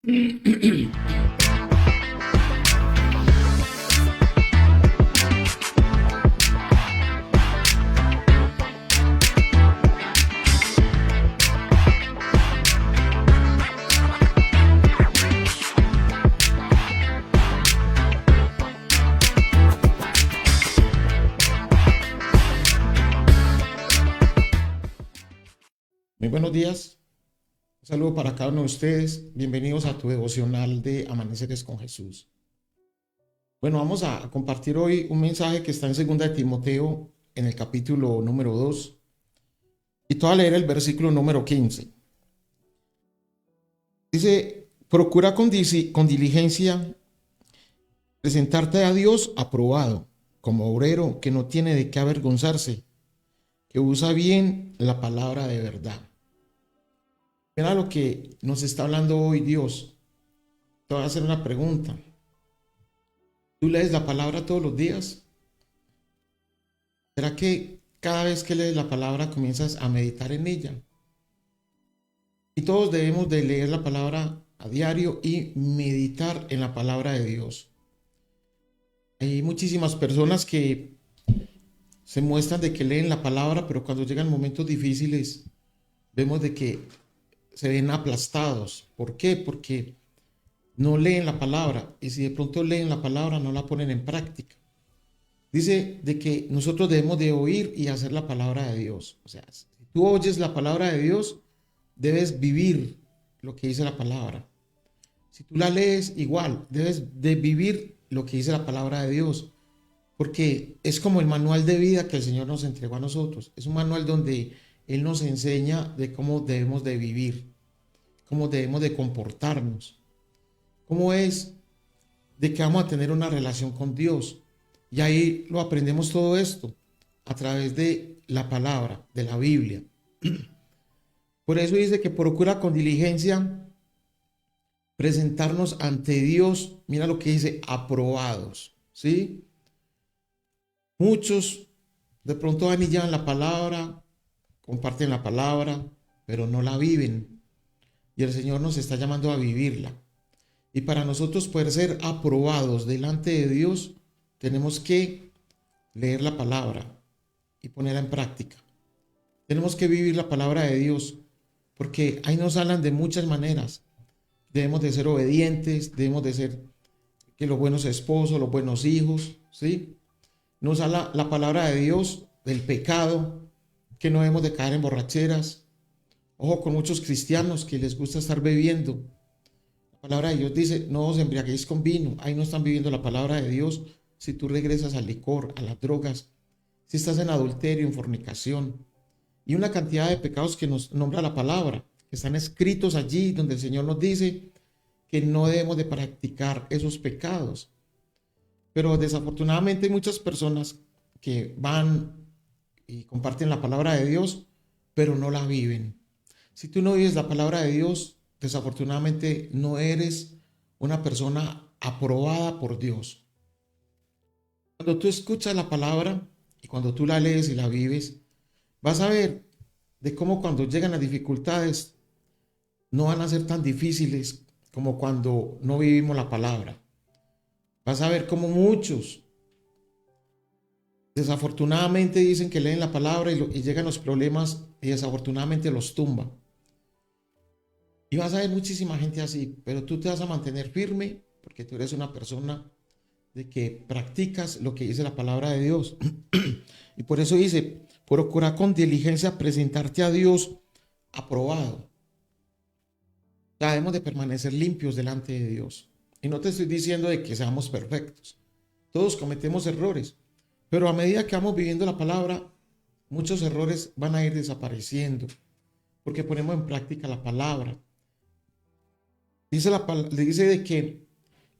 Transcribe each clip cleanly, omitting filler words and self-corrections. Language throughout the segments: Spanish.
Muy buenos días. Un saludo para cada uno de ustedes. Bienvenidos a tu devocional de Amaneceres con Jesús. Bueno, vamos a compartir hoy un mensaje que está en 2 de Timoteo, en el capítulo número 2. Y te voy a leer el versículo número 15. Dice, procura con diligencia presentarte a Dios aprobado, como obrero que no tiene de qué avergonzarse, que usa bien la palabra de verdad. Mira lo que nos está hablando hoy Dios. Te voy a hacer una pregunta. ¿Tú lees la palabra todos los días? ¿Será que cada vez que lees la palabra comienzas a meditar en ella? Y todos debemos de leer la palabra a diario y meditar en la palabra de Dios. Hay muchísimas personas que se muestran de que leen la palabra, pero cuando llegan momentos difíciles, vemos de que se ven aplastados. ¿Por qué? Porque no leen la palabra, y si de pronto leen la palabra no la ponen en práctica. Dice de que nosotros debemos de oír y hacer la palabra de Dios. O sea, si tú oyes la palabra de Dios, debes vivir lo que dice la palabra. Si tú la lees, igual, debes de vivir lo que dice la palabra de Dios, porque es como el manual de vida que el Señor nos entregó a nosotros. Es un manual donde Él nos enseña de cómo debemos de vivir, cómo debemos de comportarnos, cómo es de que vamos a tener una relación con Dios. Y ahí lo aprendemos todo esto a través de la palabra, de la Biblia. Por eso dice que procura con diligencia presentarnos ante Dios. Mira lo que dice, aprobados, ¿sí? Muchos de pronto van y llevan la palabra, comparten la palabra, pero no la viven. Y el Señor nos está llamando a vivirla. Y para nosotros poder ser aprobados delante de Dios, tenemos que leer la palabra y ponerla en práctica. Tenemos que vivir la palabra de Dios, porque ahí nos hablan de muchas maneras. Debemos de ser obedientes, debemos de ser que los buenos esposos, los buenos hijos, ¿sí? Nos habla la palabra de Dios del pecado, que no debemos de caer en borracheras. Ojo con muchos cristianos que les gusta estar bebiendo. La palabra de Dios dice, no os embriaguéis con vino. Ahí no están viviendo la palabra de Dios. Si tú regresas al licor, a las drogas, si estás en adulterio, en fornicación, y una cantidad de pecados que nos nombra la palabra, que están escritos allí donde el Señor nos dice que no debemos de practicar esos pecados. Pero desafortunadamente hay muchas personas que van y comparten la palabra de Dios, pero no la viven. Si tú no vives la palabra de Dios, desafortunadamente no eres una persona aprobada por Dios. Cuando tú escuchas la palabra y cuando tú la lees y la vives, vas a ver de cómo cuando llegan las dificultades no van a ser tan difíciles como cuando no vivimos la palabra. Vas a ver cómo muchos desafortunadamente dicen que leen la palabra y llegan los problemas y desafortunadamente los tumban. Y vas a ver muchísima gente así, pero tú te vas a mantener firme porque tú eres una persona de que practicas lo que dice la palabra de Dios. Y por eso dice, procura con diligencia presentarte a Dios aprobado. Debemos de permanecer limpios delante de Dios. Y no te estoy diciendo de que seamos perfectos. Todos cometemos errores. Pero a medida que vamos viviendo la palabra, muchos errores van a ir desapareciendo. Porque ponemos en práctica la palabra. Le dice de que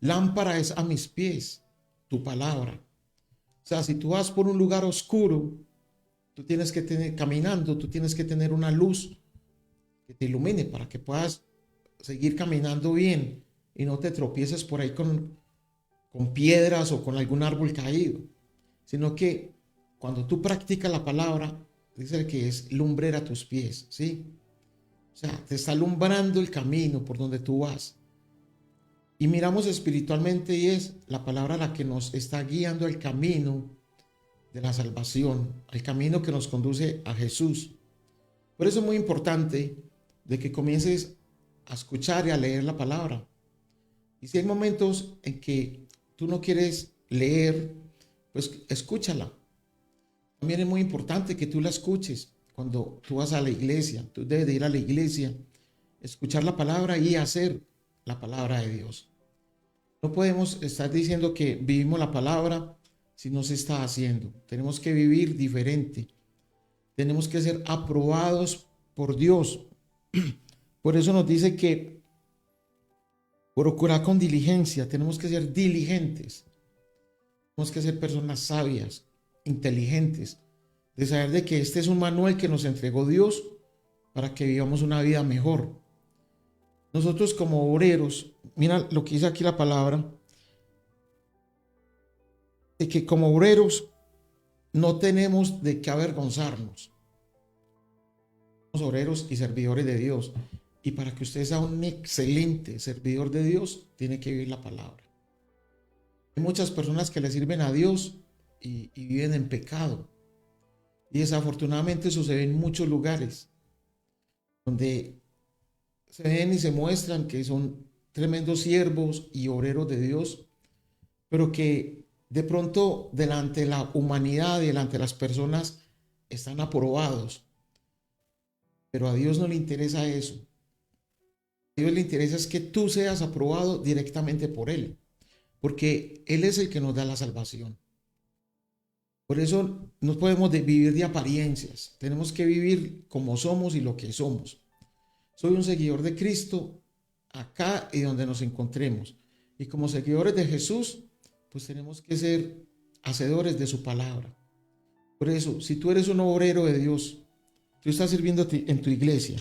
lámpara es a mis pies tu palabra. O sea, si tú vas por un lugar oscuro, tú tienes que tú tienes que tener una luz que te ilumine para que puedas seguir caminando bien y no te tropieces por ahí con piedras o con algún árbol caído, sino que cuando tú practicas la palabra, dice que es lumbrera a tus pies, ¿sí? O sea, te está alumbrando el camino por donde tú vas. y miramos espiritualmente y es la palabra la que nos está guiando al camino de la salvación, al camino que nos conduce a Jesús. Por eso es muy importante de que comiences a escuchar y a leer la palabra. Y si hay momentos en que tú no quieres leer, pues escúchala. También es muy importante que tú la escuches cuando tú vas a la iglesia. Tú debes de ir a la iglesia, escuchar la palabra y hacer la palabra de Dios. No podemos estar diciendo que vivimos la palabra si no se está haciendo. Tenemos que vivir diferente. Tenemos que ser aprobados por Dios. Por eso nos dice que procurar con diligencia. Tenemos que ser diligentes. Tenemos que ser personas sabias, inteligentes, de saber de que este es un manual que nos entregó Dios para que vivamos una vida mejor. Nosotros como obreros, mira lo que dice aquí la palabra, de que como obreros no tenemos de qué avergonzarnos. Somos obreros y servidores de Dios. Y para que usted sea un excelente servidor de Dios, tiene que vivir la palabra. Hay muchas personas que le sirven a Dios y viven en pecado. Y desafortunadamente sucede en muchos lugares donde se ven y se muestran que son tremendos siervos y obreros de Dios, pero que de pronto delante de la humanidad y delante de las personas están aprobados. Pero a Dios no le interesa eso. A Dios le interesa es que tú seas aprobado directamente por Él, porque Él es el que nos da la salvación. Por eso no podemos vivir de apariencias. Tenemos que vivir como somos y lo que somos. Soy un seguidor de Cristo acá y donde nos encontremos. Y como seguidores de Jesús, pues tenemos que ser hacedores de su palabra. Por eso, si tú eres un obrero de Dios, tú estás sirviendo en tu iglesia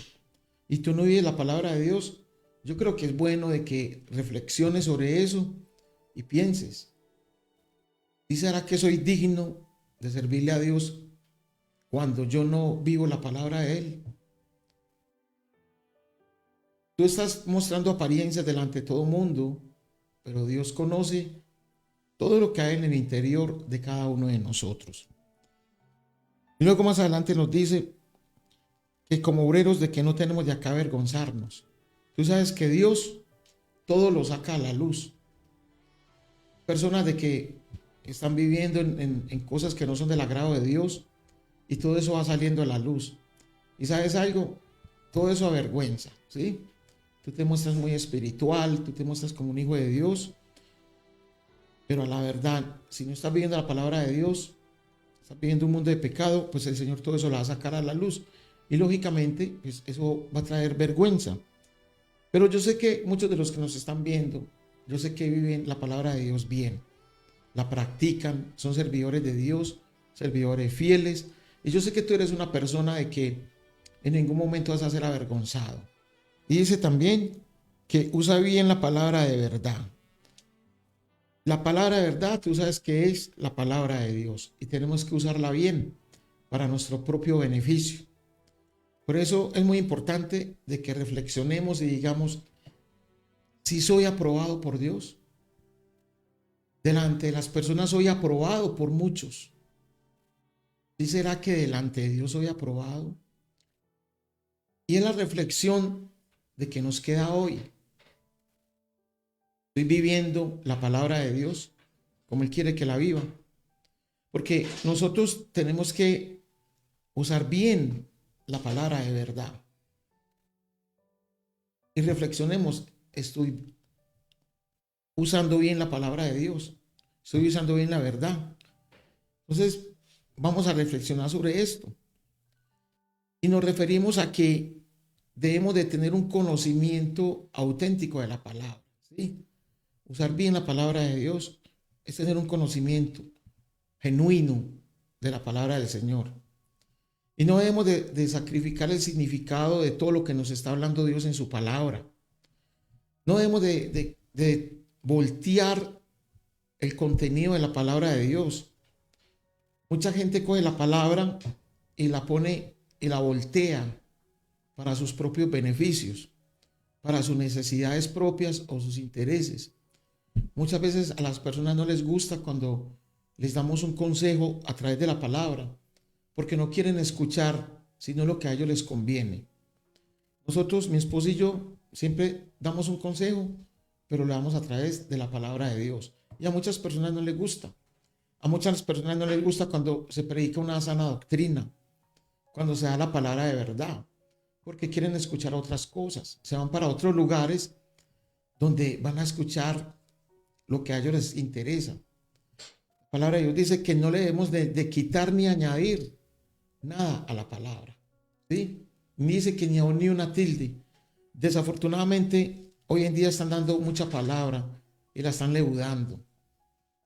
y tú no vives la palabra de Dios, yo creo que es bueno de que reflexiones sobre eso y pienses. ¿Y será que soy digno de servirle a Dios cuando yo no vivo la palabra de Él? Tú estás mostrando apariencias delante de todo mundo, pero Dios conoce todo lo que hay en el interior de cada uno de nosotros. Y luego más adelante nos dice que como obreros de que no tenemos de acá avergonzarnos. Tú sabes que Dios todo lo saca a la luz. Personas de que están viviendo en cosas que no son del agrado de Dios y todo eso va saliendo a la luz. Y sabes algo, todo eso avergüenza, ¿sí? Tú te muestras muy espiritual, tú te muestras como un hijo de Dios, pero a la verdad, si no estás viviendo la palabra de Dios, estás viviendo un mundo de pecado, pues el Señor todo eso lo va a sacar a la luz. Y lógicamente, pues eso va a traer vergüenza. Pero yo sé que muchos de los que nos están viendo, yo sé que viven la palabra de Dios bien, la practican, son servidores de Dios, servidores fieles. Y yo sé que tú eres una persona de que en ningún momento vas a ser avergonzado. Y dice también que usa bien la palabra de verdad. La palabra de verdad, tú sabes que es la palabra de Dios y tenemos que usarla bien para nuestro propio beneficio. Por eso es muy importante de que reflexionemos y digamos, si soy aprobado por Dios. Delante de las personas soy aprobado por muchos. ¿Sí será que delante de Dios soy aprobado? Y es la reflexión de que nos queda hoy. Estoy viviendo la palabra de Dios como Él quiere que la viva. Porque nosotros tenemos que usar bien la palabra de verdad. Y reflexionemos, estoy usando bien la palabra de Dios. Estoy usando bien la verdad. Entonces, vamos a reflexionar sobre esto. Y nos referimos a que debemos de tener un conocimiento auténtico de la palabra, ¿sí? Usar bien la palabra de Dios es tener un conocimiento genuino de la palabra del Señor. Y no debemos de sacrificar el significado de todo lo que nos está hablando Dios en su palabra. No debemos de voltear el contenido de la palabra de Dios. Mucha gente coge la palabra y la pone y la voltea para sus propios beneficios, para sus necesidades propias o sus intereses. Muchas veces a las personas no les gusta cuando les damos un consejo a través de la palabra, porque no quieren escuchar sino lo que a ellos les conviene. Nosotros, mi esposo y yo, siempre damos un consejo, pero lo damos a través de la palabra de Dios. Y a muchas personas no les gusta. A muchas personas no les gusta cuando se predica una sana doctrina, cuando se da la palabra de verdad, porque quieren escuchar otras cosas. Se van para otros lugares donde van a escuchar lo que a ellos les interesa. La palabra de Dios dice que no le debemos de quitar ni añadir nada a la palabra, ¿sí? Ni dice que ni aún ni una tilde. Desafortunadamente, hoy en día están dando mucha palabra y la están leudando,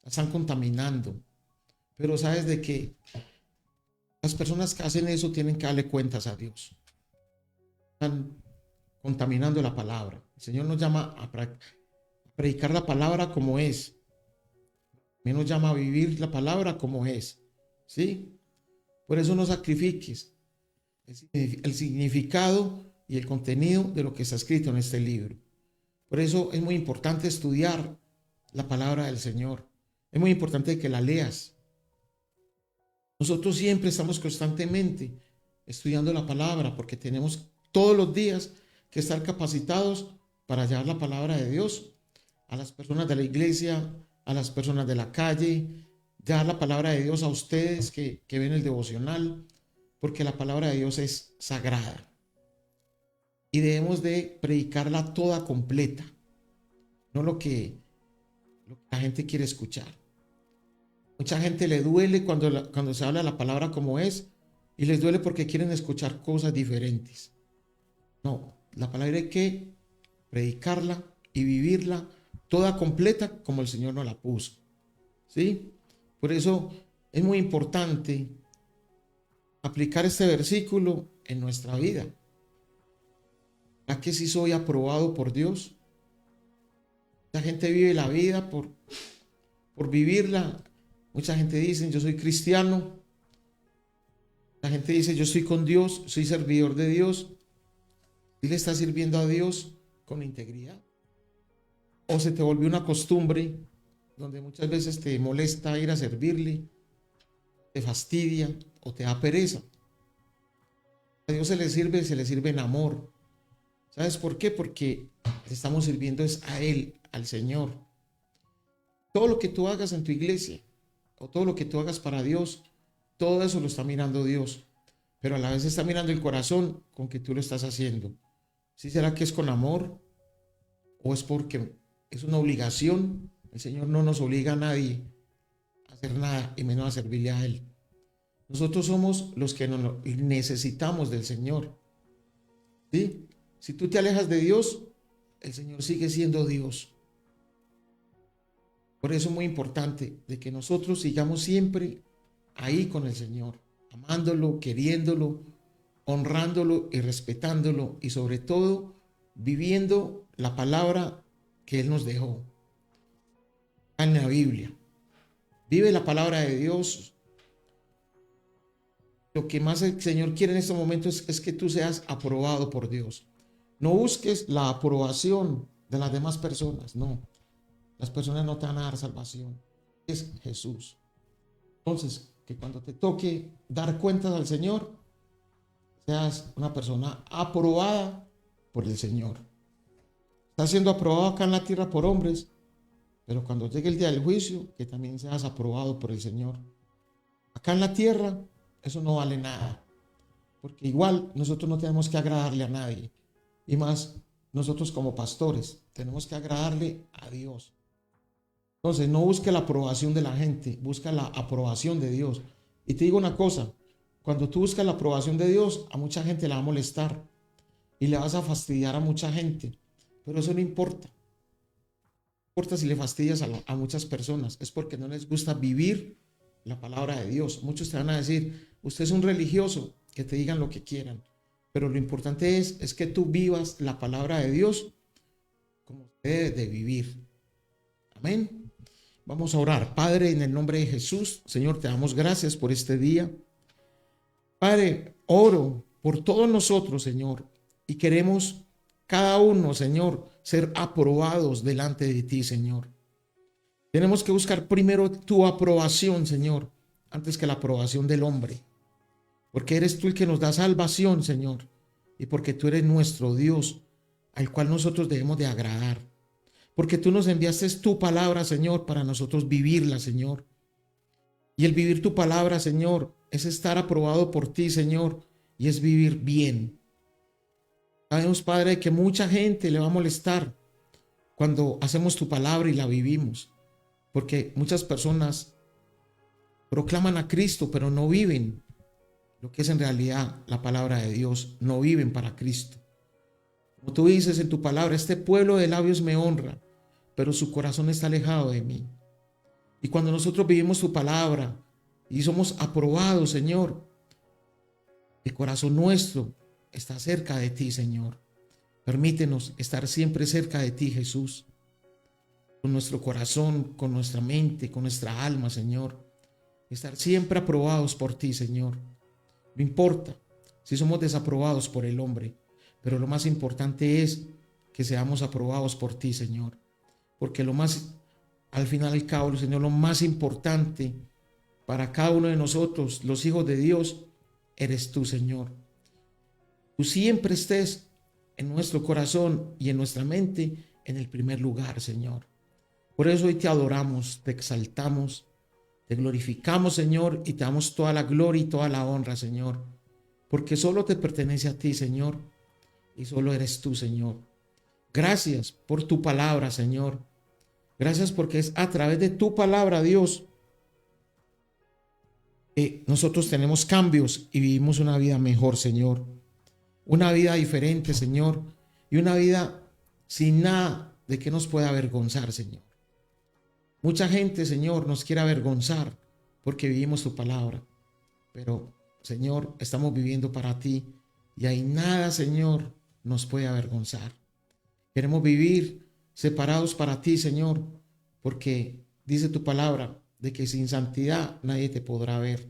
la están contaminando. Pero sabes de que las personas que hacen eso tienen que darle cuentas a Dios. Están contaminando la palabra. El Señor nos llama a predicar la palabra como es. Él nos llama a vivir la palabra como es, ¿sí? Por eso no sacrifiques el significado y el contenido de lo que está escrito en este libro. Por eso es muy importante estudiar la palabra del Señor. Es muy importante que la leas. Nosotros siempre estamos constantemente estudiando la palabra porque tenemos todos los días que estar capacitados para llevar la palabra de Dios a las personas de la iglesia, a las personas de la calle, dar la palabra de Dios a ustedes que ven el devocional, porque la palabra de Dios es sagrada y debemos de predicarla toda completa, no lo que la gente quiere escuchar. Mucha gente le duele cuando se habla la palabra como es y les duele porque quieren escuchar cosas diferentes. No, la palabra hay que predicarla y vivirla toda completa como el Señor nos la puso, ¿sí? Por eso es muy importante aplicar este versículo en nuestra vida. ¿A que sí soy aprobado por Dios? La gente vive la vida por vivirla. Mucha gente dice, yo soy cristiano. La gente dice, yo estoy con Dios, soy servidor de Dios. ¿Y le estás sirviendo a Dios con integridad? ¿O se te volvió una costumbre donde muchas veces te molesta ir a servirle, te fastidia o te da pereza? A Dios se le sirve en amor. ¿Sabes por qué? Porque le estamos sirviendo es a Él, al Señor. Todo lo que tú hagas en tu iglesia o todo lo que tú hagas para Dios, todo eso lo está mirando Dios. Pero a la vez está mirando el corazón con que tú lo estás haciendo. ¿Sí será que es con amor o es porque es una obligación? El Señor no nos obliga a nadie a hacer nada y menos a servirle a Él. Nosotros somos los que necesitamos del Señor, ¿sí? Si tú te alejas de Dios, el Señor sigue siendo Dios. Por eso es muy importante de que nosotros sigamos siempre ahí con el Señor, amándolo, queriéndolo, honrándolo y respetándolo y sobre todo viviendo la palabra que Él nos dejó en la Biblia. Vive la palabra de Dios. Lo que más el Señor quiere en estos momentos es que tú seas aprobado por Dios. No busques la aprobación de las demás personas, no. Las personas no te van a dar salvación. Es Jesús. Entonces, que cuando te toque dar cuentas al Señor, seas una persona aprobada por el Señor. Estás siendo aprobado acá en la tierra por hombres, pero cuando llegue el día del juicio, que también seas aprobado por el Señor. Acá en la tierra, eso no vale nada, porque igual nosotros no tenemos que agradarle a nadie, y más nosotros como pastores tenemos que agradarle a Dios. Entonces no busque la aprobación de la gente, busca la aprobación de Dios. Y te digo una cosa, cuando tú buscas la aprobación de Dios, a mucha gente le va a molestar y le vas a fastidiar a mucha gente, pero eso no importa. No importa si le fastidias a muchas personas, es porque no les gusta vivir la palabra de Dios. Muchos te van a decir, usted es un religioso, que te digan lo que quieran, pero lo importante es que tú vivas la palabra de Dios como debe de vivir. Amén. Vamos a orar. Padre, en el nombre de Jesús, Señor, te damos gracias por este día. Padre, oro por todos nosotros, Señor, y queremos cada uno, Señor, ser aprobados delante de ti, Señor. Tenemos que buscar primero tu aprobación, Señor, antes que la aprobación del hombre. Porque eres tú el que nos da salvación, Señor. Y porque tú eres nuestro Dios, al cual nosotros debemos de agradar. Porque tú nos enviaste tu palabra, Señor, para nosotros vivirla, Señor. Y el vivir tu palabra, Señor, es estar aprobado por ti, Señor, y es vivir bien. Sabemos, Padre, que mucha gente le va a molestar cuando hacemos tu palabra y la vivimos. Porque muchas personas proclaman a Cristo, pero no viven lo que es en realidad la palabra de Dios. No viven para Cristo. Como tú dices en tu palabra, este pueblo de labios me honra, pero su corazón está alejado de mí. Y cuando nosotros vivimos tu palabra y somos aprobados, Señor, el corazón nuestro está cerca de ti, Señor. Permítenos estar siempre cerca de ti, Jesús. Con nuestro corazón, con nuestra mente, con nuestra alma, Señor. Estar siempre aprobados por ti, Señor. No importa si somos desaprobados por el hombre, pero lo más importante es que seamos aprobados por ti, Señor. Porque al final y al cabo, Señor, lo más importante para cada uno de nosotros, los hijos de Dios, eres tú, Señor. Tú siempre estés en nuestro corazón y en nuestra mente en el primer lugar, Señor. Por eso hoy te adoramos, te exaltamos, te glorificamos, Señor, y te damos toda la gloria y toda la honra, Señor. Porque solo te pertenece a ti, Señor, y solo eres tú, Señor. Gracias por tu palabra, Señor. Gracias porque es a través de tu palabra, Dios, que nosotros tenemos cambios y vivimos una vida mejor, Señor. Una vida diferente, Señor. Y una vida sin nada de que nos pueda avergonzar, Señor. Mucha gente, Señor, nos quiere avergonzar porque vivimos tu palabra. Pero, Señor, estamos viviendo para ti y hay nada, Señor, nos puede avergonzar. Queremos vivir separados para ti, Señor, porque dice tu palabra de que sin santidad nadie te podrá ver.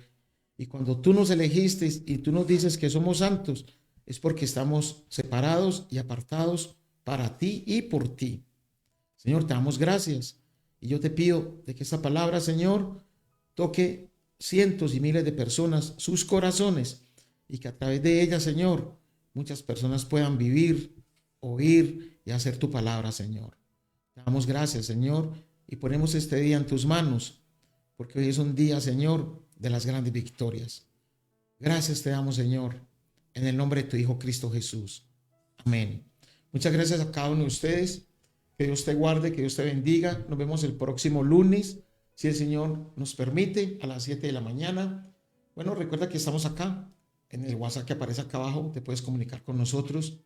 Y cuando tú nos elegiste y tú nos dices que somos santos, es porque estamos separados y apartados para ti y por ti. Señor, te damos gracias. Y yo te pido de que esta palabra, Señor, toque cientos y miles de personas, sus corazones, y que a través de ella, Señor, muchas personas puedan vivir, oír y hacer tu palabra, Señor. Te damos gracias, Señor, y ponemos este día en tus manos, porque hoy es un día, Señor, de las grandes victorias. Gracias te damos, Señor, en el nombre de tu Hijo Cristo Jesús. Amén. Muchas gracias a cada uno de ustedes. Que Dios te guarde, que Dios te bendiga. Nos vemos el próximo lunes, si el Señor nos permite, a las 7 de la mañana. Bueno, recuerda que estamos acá, en el WhatsApp que aparece acá abajo. Te puedes comunicar con nosotros.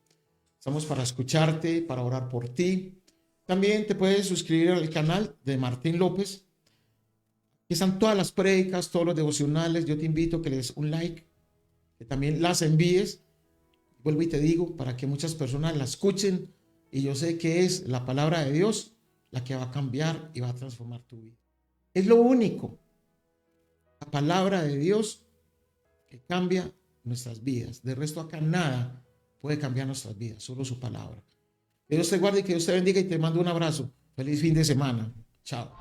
Estamos para escucharte, para orar por ti. También te puedes suscribir al canal de Martín López. Aquí están todas las prédicas, todos los devocionales. Yo te invito a que le des un like, que también las envíes. Vuelvo y te digo, para que muchas personas la escuchen. Y yo sé que es la palabra de Dios la que va a cambiar y va a transformar tu vida. Es lo único. La palabra de Dios que cambia nuestras vidas. De resto acá nada puede cambiar nuestras vidas, solo su palabra. Que Dios te guarde y que Dios te bendiga y te mando un abrazo. Feliz fin de semana. Chao.